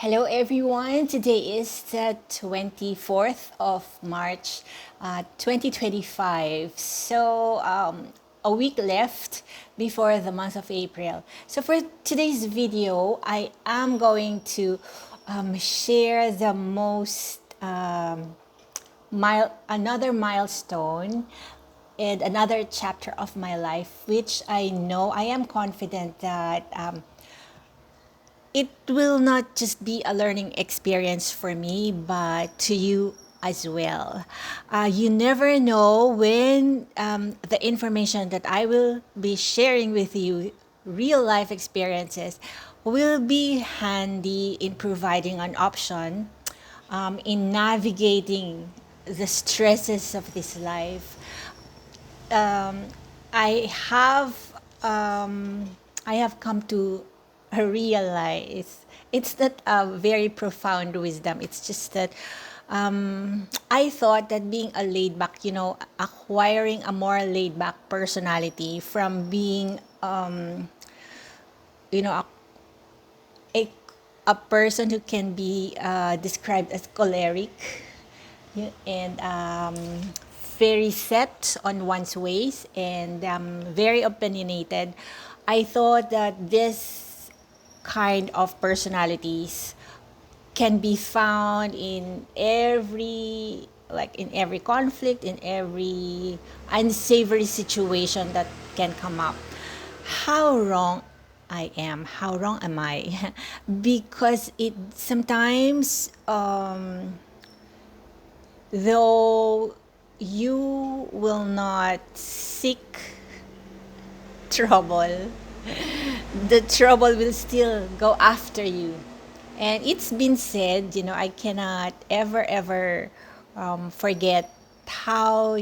Hello everyone. Today is the 24th of March, 2025. A week left before the month of April. So for today's video, I am going to share the most another milestone and another chapter of my life, which I am confident that it will not just be a learning experience for me, but to you as well. You never know when the information that I will be sharing with you, real life experiences, will be handy in providing an option in navigating the stresses of this life. um, I have I have come to realize it's not a very profound wisdom. It's just that I thought that being a laid back, acquiring a more laid back personality from being, you know, a, a person who can be described as choleric and very set on one's ways and very opinionated. I thought that this kind of personalities can be found in every conflict, in every unsavory situation that can come up. How wrong I am. How wrong am I? Because it sometimes, though you will not seek trouble, the trouble will still go after you. And it's been said, I cannot ever forget how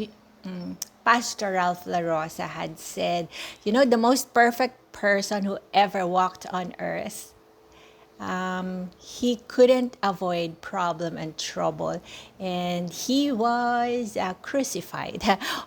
Pastor Ralph La Rosa had said, the most perfect person who ever walked on earth, he couldn't avoid problem and trouble, and he was crucified.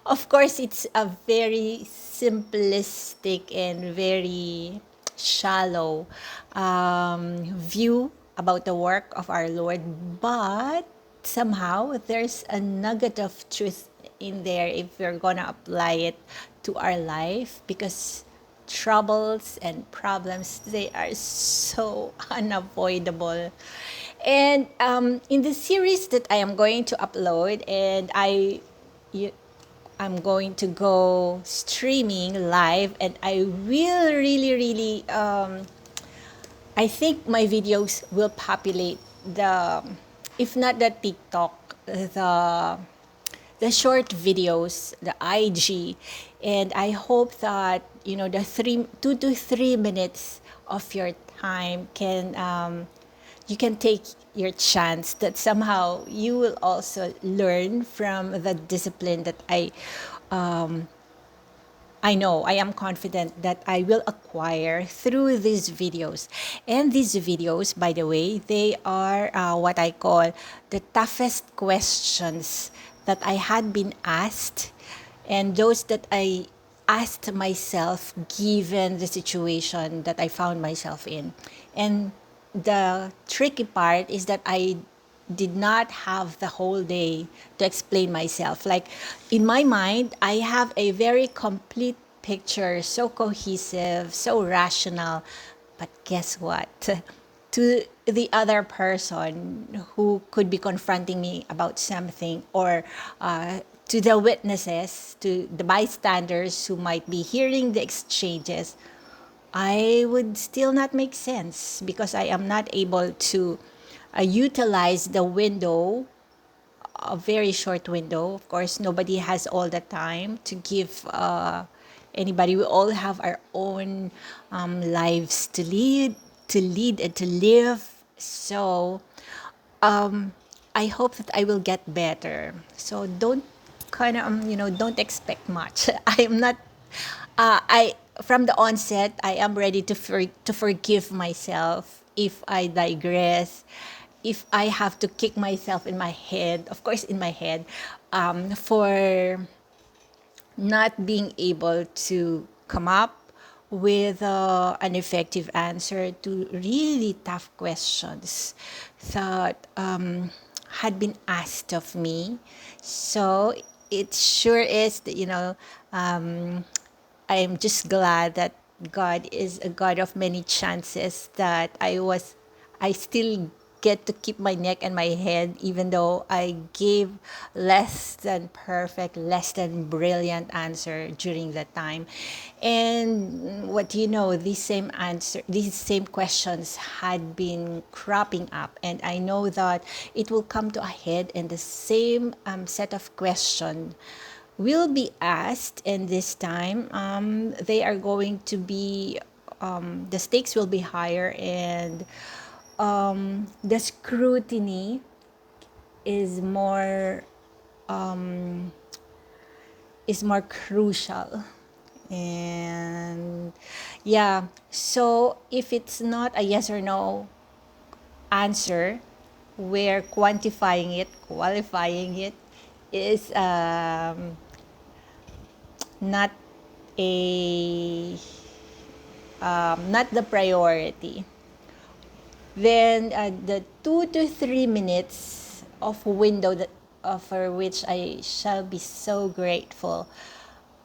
Of course, it's a very simplistic and very shallow view about the work of our Lord, but somehow there's a nugget of truth in there if we're gonna apply it to our life, because troubles and problems, they are so unavoidable. And in the series that I am going to upload, and I'm going to go streaming live, and I will really I think my videos will populate the, if not the TikTok, the short videos, the IG, and I hope that the 2 to 3 minutes of your time can, you can take your chance that somehow you will also learn from the discipline that I know, I am confident that I will acquire through these videos. And these videos, by the way, they are what I call the toughest questions that I had been asked, and those that I asked myself given the situation that I found myself in. And the tricky part is that I did not have the whole day to explain myself. Like, in my mind, I have a very complete picture, so cohesive, so rational. But guess what? To the other person who could be confronting me about something, or to the witnesses, to the bystanders who might be hearing the exchanges, I would still not make sense because I am not able to utilize the window, a very short window. Of course, nobody has all the time to give anybody. We all have our own lives to lead and to live. So I hope that I will get better. So don't don't expect much. I am not. I From the onset, I am ready to forgive myself if I digress, if I have to kick myself in my head. Of course, in my head, for not being able to come up with an effective answer to really tough questions that had been asked of me. So it sure is that, I'm just glad that God is a God of many chances, that I still get to keep my neck and my head, even though I gave less than perfect, less than brilliant answer during that time. And these same questions had been cropping up, and I know that it will come to a head, and the same set of questions will be asked, and this time they are going to be the stakes will be higher, and the scrutiny is more crucial. And yeah, so if it's not a yes or no answer, we're quantifying it, qualifying it is not a not the priority. Then the 2 to 3 minutes of window that for which I shall be so grateful.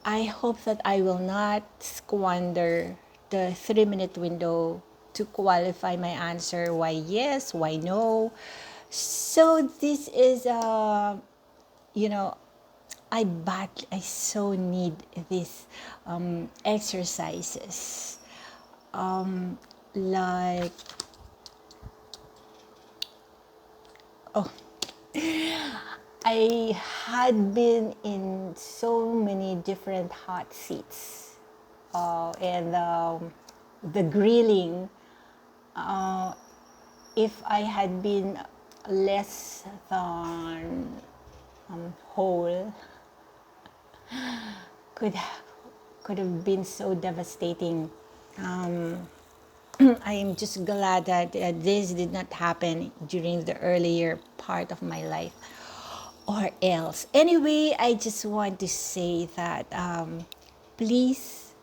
I hope that I will not squander the 3 minute window to qualify my answer. Why yes? Why no? So this is you know I so need these exercises. Like, oh, I had been in so many different hot seats, and the grilling. If I had been less than whole, could could have been so devastating. I am just glad that this did not happen during the earlier part of my life, or else. Anyway, I just want to say that please,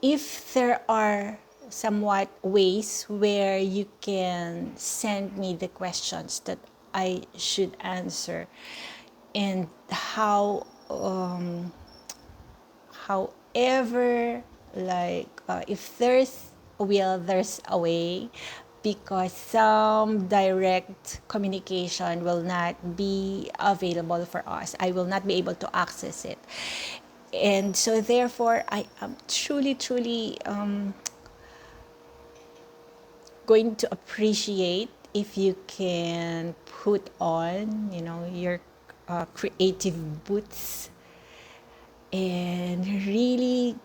if there are somewhat ways where you can send me the questions that I should answer, and however, like, if there's a will, there's a way, because some direct communication will not be available for us. I will not be able to access it. And so therefore, I am truly going to appreciate if you can put on, your creative boots, and really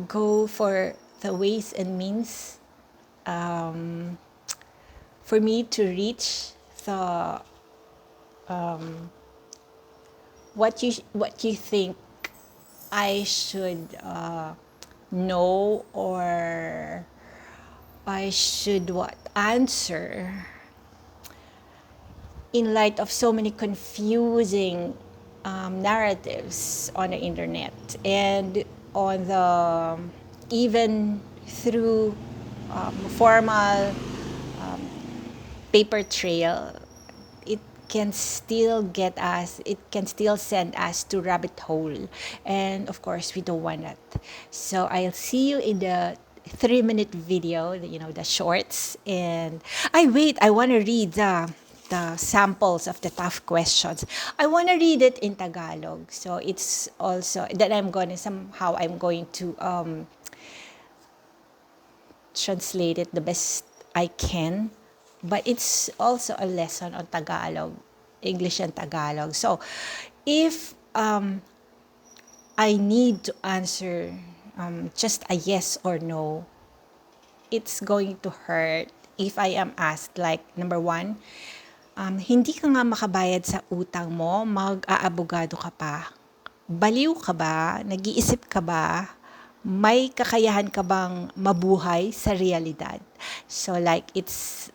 go for the ways and means for me to reach the what you think I should know, or I should answer, in light of so many confusing narratives on the internet, and on the even through formal paper trail. It can still send us to rabbit hole, and of course we don't want that. So I'll see you in the 3 minute video, the shorts. And I want to read the samples of the tough questions. I want to read it in Tagalog, so it's also that I'm going to translate it the best I can. But it's also a lesson on Tagalog, English and Tagalog. So if I need to answer just a yes or no, it's going to hurt if I am asked, like, number one, hindi ka nga makabayad sa utang mo, mag-aabogado ka pa. Baliw ka ba? Nag-iisip ka ba? May kakayahan ka bang mabuhay sa realidad? So like, it's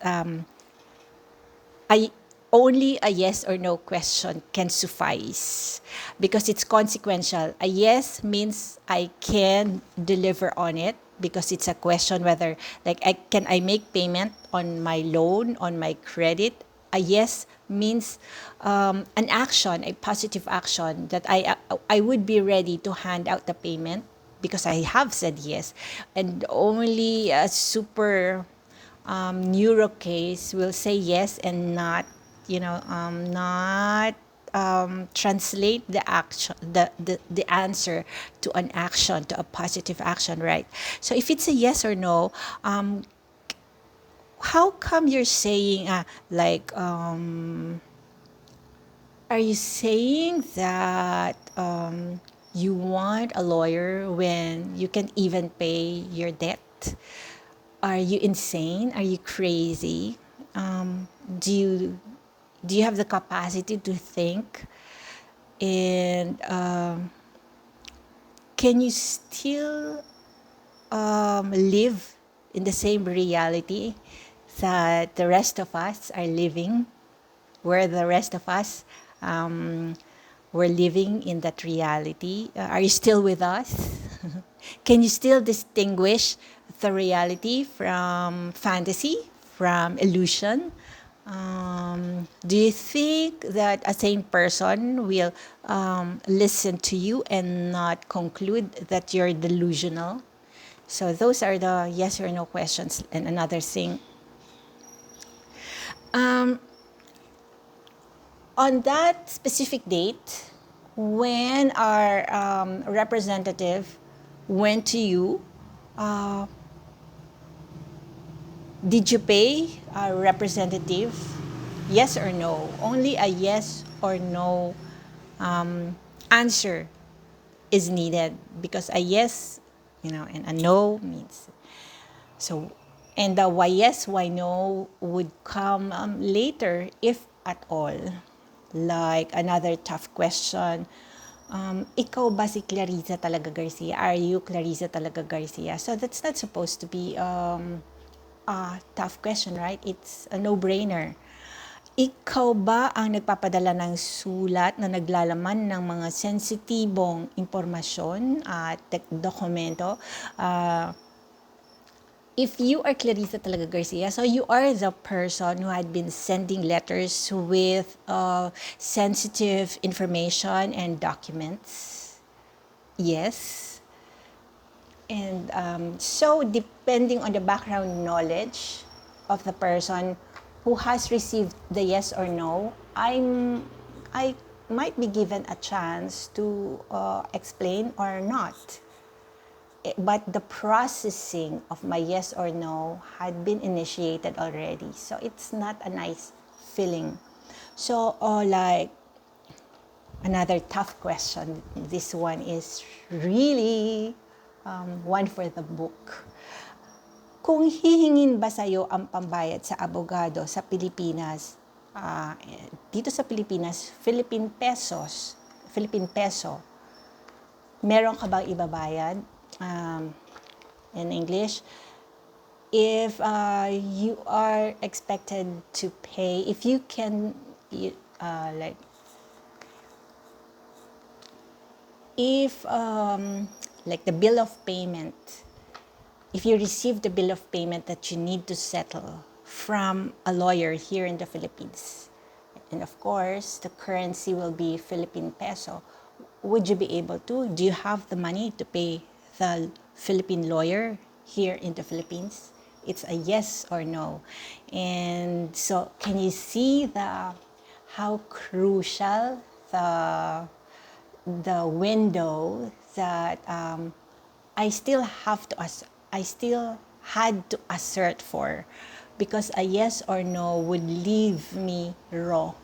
only a yes or no question can suffice because it's consequential. A yes means I can deliver on it because it's a question whether like can I make payment on my loan, on my credit. A yes means an action, a positive action that I would be ready to hand out the payment because I have said yes. And only a super neuro case will say yes and not, not translate the action, the answer to an action, to a positive action, right? So if it's a yes or no, how come you're saying, are you saying that you want a lawyer when you can't even pay your debt? Are you insane? Are you crazy? Do you have the capacity to think? And can you still live in the same reality that the rest of us are living? Where the rest of us were living in that reality? Are you still with us? Can you still distinguish the reality from fantasy, from illusion? Do you think that a sane person will listen to you and not conclude that you're delusional? So those are the yes or no questions. And another thing, on that specific date, when our representative went to you, did you pay our representative? Yes or no? Only a yes or no answer is needed because a yes, and a no means so. And the why yes, why no would come later, if at all. Like another tough question, ikaw ba si Clarissa talaga Garcia? Are you Clarissa talaga Garcia? So that's not supposed to be a tough question, right? It's a no-brainer. Ikaw ba ang nagpapadala ng sulat na naglalaman ng mga sensitibong impormasyon at dokumento? If you are Clarissa talaga Garcia, so you are the person who had been sending letters with sensitive information and documents. Yes. And so depending on the background knowledge of the person who has received the yes or no, I might be given a chance to explain or not. But the processing of my yes or no had been initiated already. So it's not a nice feeling. So like another tough question. This one is really one for the book. Kung hihingin ba sa'yo ang pambayad sa abogado sa Pilipinas, dito sa Pilipinas, Philippine peso, meron ka bang ibabayad? In English, if you are expected to pay, if you can, if like the bill of payment, if you receive the bill of payment that you need to settle from a lawyer here in the Philippines, and of course the currency will be Philippine peso, would you be able to? Do you have the money to pay the Philippine lawyer here in the Philippines? It's a yes or no. And so can you see how crucial the window that I still had to assert for, because a yes or no would leave me raw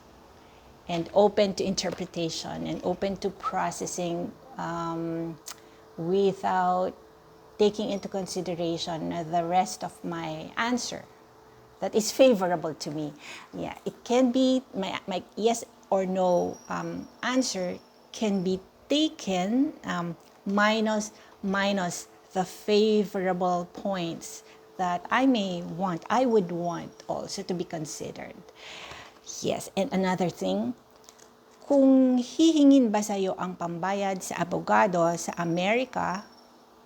and open to interpretation and open to processing without taking into consideration the rest of my answer that is favorable to me. Yeah, it can be my yes or no answer can be taken minus the favorable points that I would want also to be considered. Yes, and another thing, kung hihingin ba sa'yo ang pambayad sa abogado sa Amerika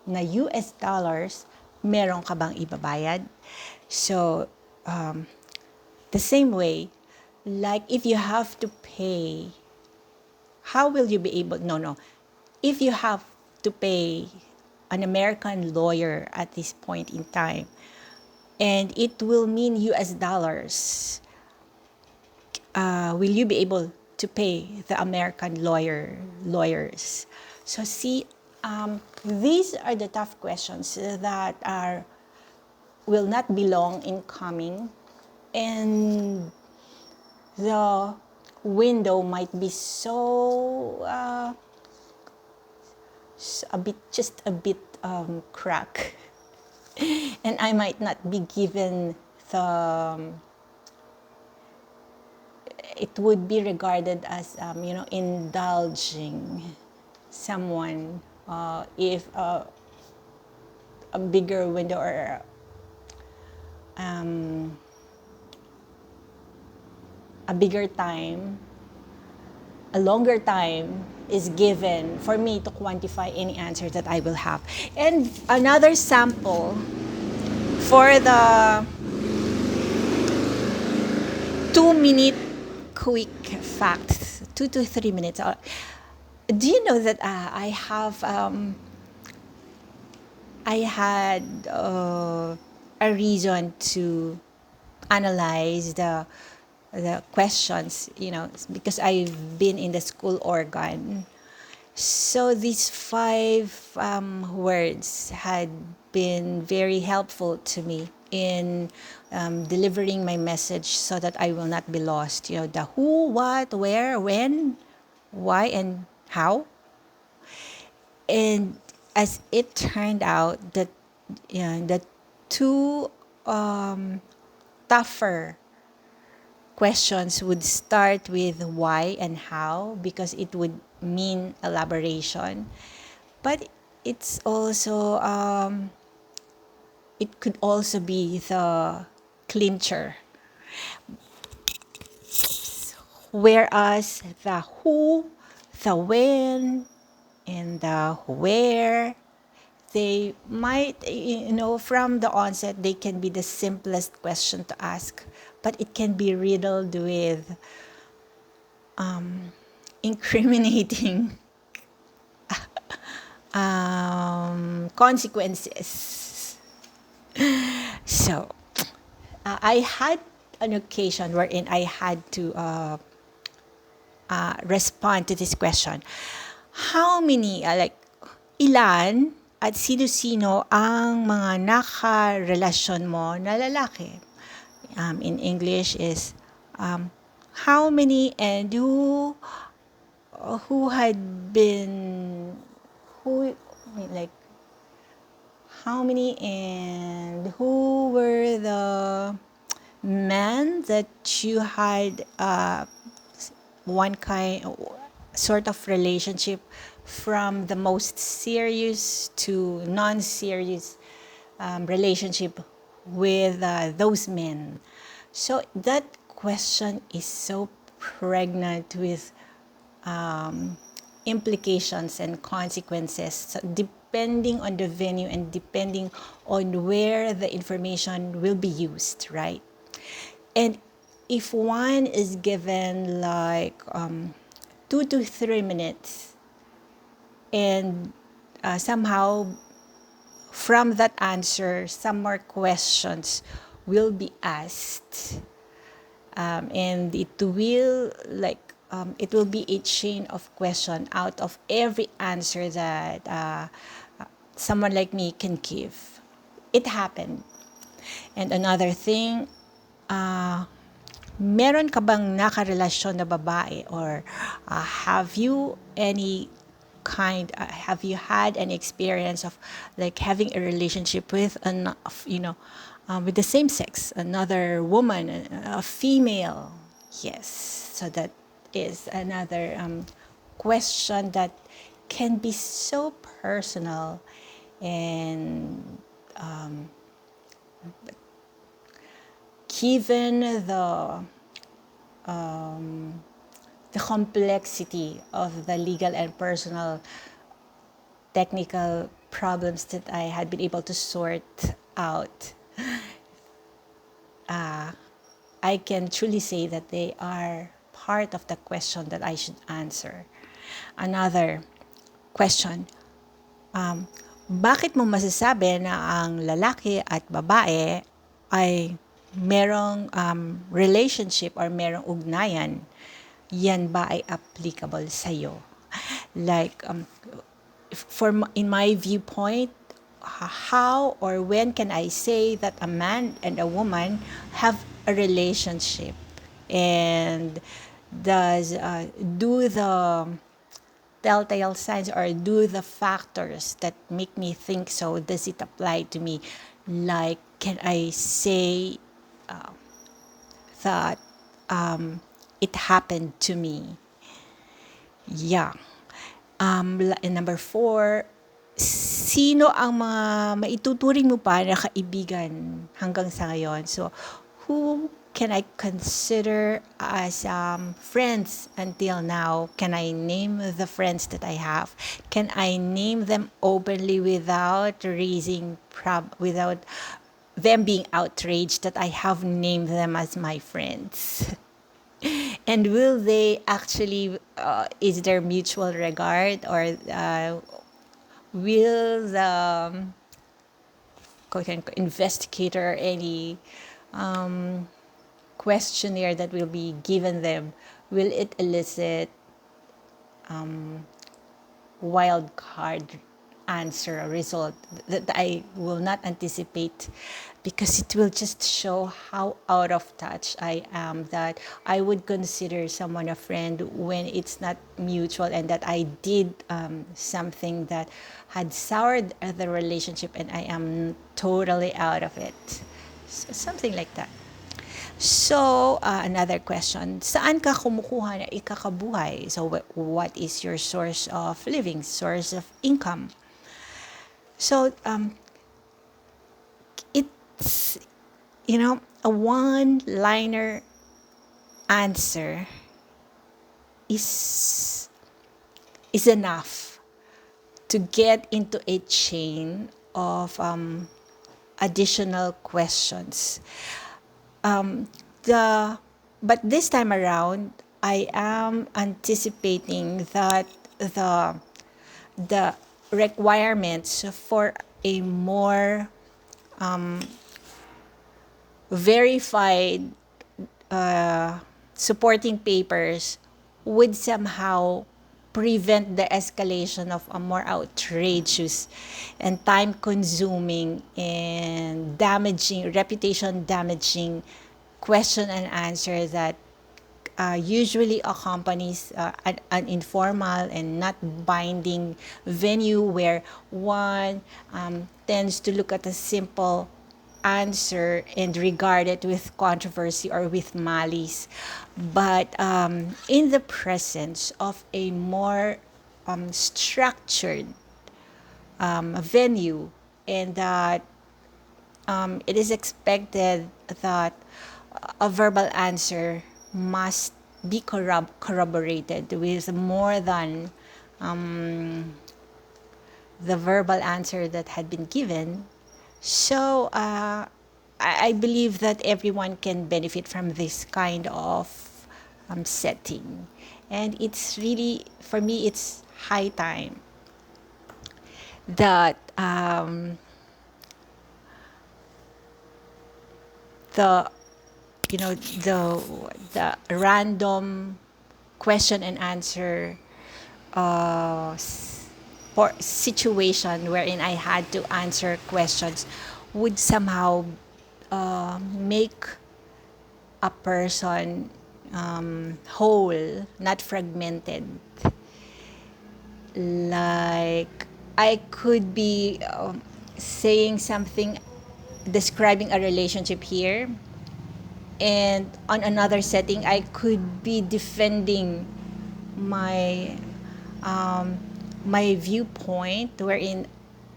na US dollars, meron ka bang ibabayad? So, the same way, like if you have to pay, how will you be able, no. If you have to pay an American lawyer at this point in time, and it will mean US dollars, will you be able to pay the American lawyers? So see, these are the tough questions that will not be long in coming, and the window might be so just a bit crack, and I might not be given the. It would be regarded as indulging someone if a bigger window or a bigger time, a longer time is given for me to quantify any answer that I will have. And another sample for the 2-minute quick facts, 2 to 3 minutes. Do you know that I had a reason to analyze the questions, because I've been in the school organ. So these 5 words had been very helpful to me in delivering my message so that I will not be lost. The who, what, where, when, why, and how. And as it turned out, that the 2 tougher questions would start with why and how, because it would mean elaboration. But it's also it could also be the clincher. Whereas the who, the when, and the where, they might, from the onset, they can be the simplest question to ask, but it can be riddled with incriminating consequences. So, I had an occasion wherein I had to respond to this question. How many, ilan at sino-sino ang mga nakarelasyon mo na lalaki? In English is, how many and who had been, who, like, how many and who were the men that you had one kind, sort of relationship, from the most serious to non-serious relationship with those men. So that question is so pregnant with implications and consequences, so depending on the venue and depending on where the information will be used, right? And if one is given 2 to 3 minutes, and somehow from that answer, some more questions will be asked, and it will be a chain of question out of every answer that someone like me can give. It happened. And another thing, meron ka bang nakarelasyon na babae, or have you had an experience of having a relationship with with the same sex, another woman, a female? Yes. So that is another question that can be so personal, and given the the complexity of the legal and personal technical problems that I had been able to sort out, I can truly say that they are part of the question that I should answer. Another question, bakit mo masasabi na ang lalaki at babae ay merong relationship or merong ugnayan? Yan ba ay applicable sa'yo? Like, in my viewpoint, how or when can I say that a man and a woman have a relationship? And does do the telltale signs or do the factors that make me think so, does it apply to me? Like, can I say that it happened to me? Yeah. And number 4, sino ang mga maituturing mo pa na kaibigan hanggang sa ngayon? So, who can I consider as friends until now? Can I name the friends that I have? Can I name them openly without without them being outraged that I have named them as my friends? And will they actually, is there mutual regard, or will the investigator, any questionnaire that will be given them, will it elicit wild card answer or result that I will not anticipate, because it will just show how out of touch I am, that I would consider someone a friend when it's not mutual, and that I did something that had soured the relationship and I am totally out of it. So, something like that. So, another question, saan ka kumukuha na ikakabuhay? So, what is your source of living, source of income? So, it's, a one-liner answer is enough to get into a chain of additional questions. But this time around, I am anticipating that the requirements for a more verified supporting papers would somehow prevent the escalation of a more outrageous and time-consuming and damaging, reputation-damaging question and answer that usually accompanies an informal and not binding venue, where one tends to look at a simple answer and regard it with controversy or with malice. But in the presence of a more structured venue, and that it is expected that a verbal answer must be corroborated with more than the verbal answer that had been given. So I believe that everyone can benefit from this kind of setting. And it's really, for me, it's high time that the the random question and answer for situation wherein I had to answer questions would somehow make a person whole, not fragmented. Like, I could be saying something, describing a relationship here, and on another setting I could be defending my my viewpoint, wherein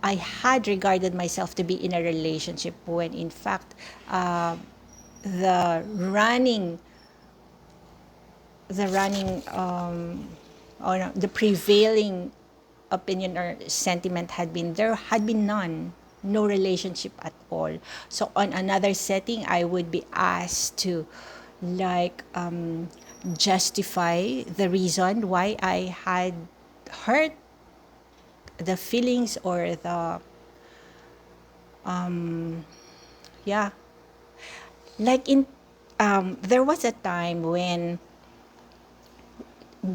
I had regarded myself to be in a relationship, when in fact the running the running or no, the prevailing opinion or sentiment had been there had been none, no relationship at all. So on another setting, I would be asked to like justify the reason why I had hurt the feelings or the yeah, like in there was a time when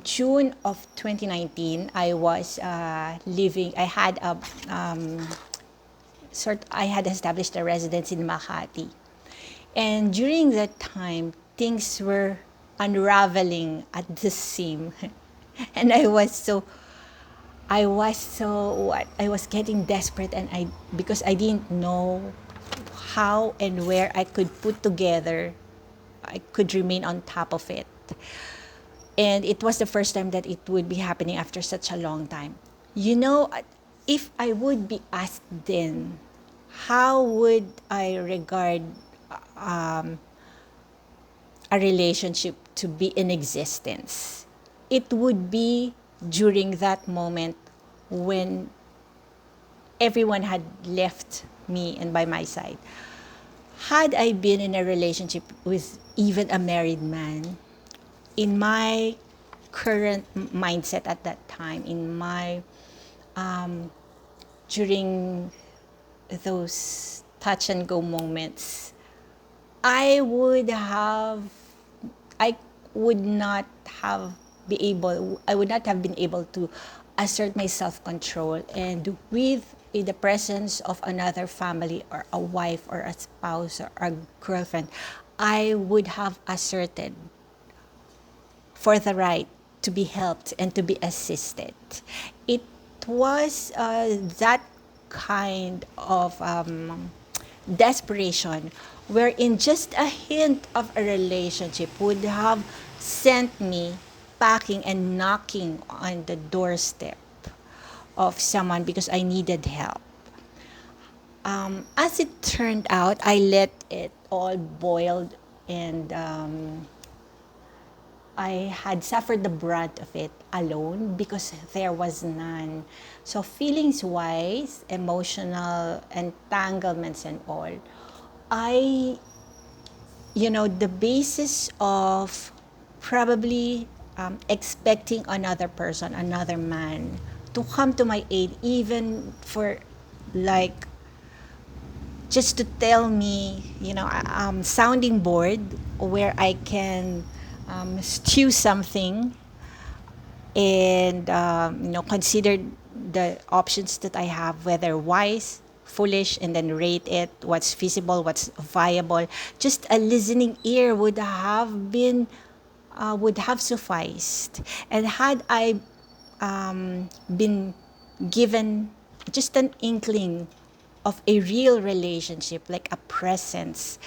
June of 2019, I was living. I had a I had established a residence in Makati, and during that time, things were unraveling at the seam, and I was getting desperate, and I because I didn't know how and where I could put together, I could remain on top of it. And it was the first time that it would be happening after such a long time. You know, if I would be asked then, how would I regard a relationship to be in existence? It would be during that moment when everyone had left me and by my side. Had I been in a relationship with even a married man, in my current mindset at that time, in my during those touch and go moments, I would have, I would not have I would not have been able to assert my self-control, and with in the presence of another family or a wife or a spouse or a girlfriend, I would have asserted for the right to be helped and to be assisted. It was that kind of desperation wherein just a hint of a relationship would have sent me packing and knocking on the doorstep of someone because I needed help. As it turned out, I let it all boil, and I had suffered the brunt of it alone because there was none. So feelings wise, emotional entanglements and all, I, the basis of probably expecting another person, another man, to come to my aid, even for like just to tell me, sounding board where I can stew something and consider the options that I have, whether wise, foolish, and then rate it, what's feasible, what's viable. Just a listening ear would have sufficed. And had I been given just an inkling of a real relationship, like a presence,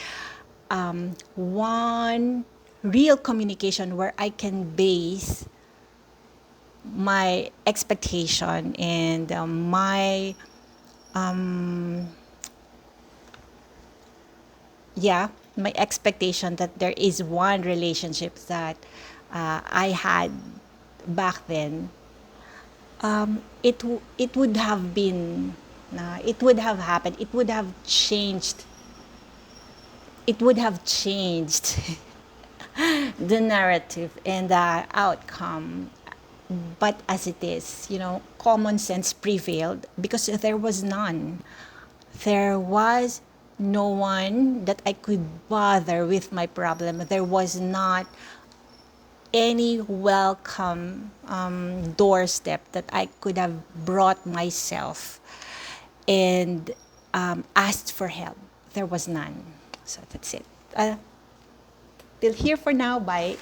one real communication where I can base my expectation and my expectation that there is one relationship that I had back then. It would have been, it would have happened. It would have changed. It would have changed the narrative and the outcome. But as it is, common sense prevailed because there was none. There was no one that I could bother with my problem. There was not any welcome doorstep that I could have brought myself and asked for help. There was none. So that's it. Till here for now. Bye.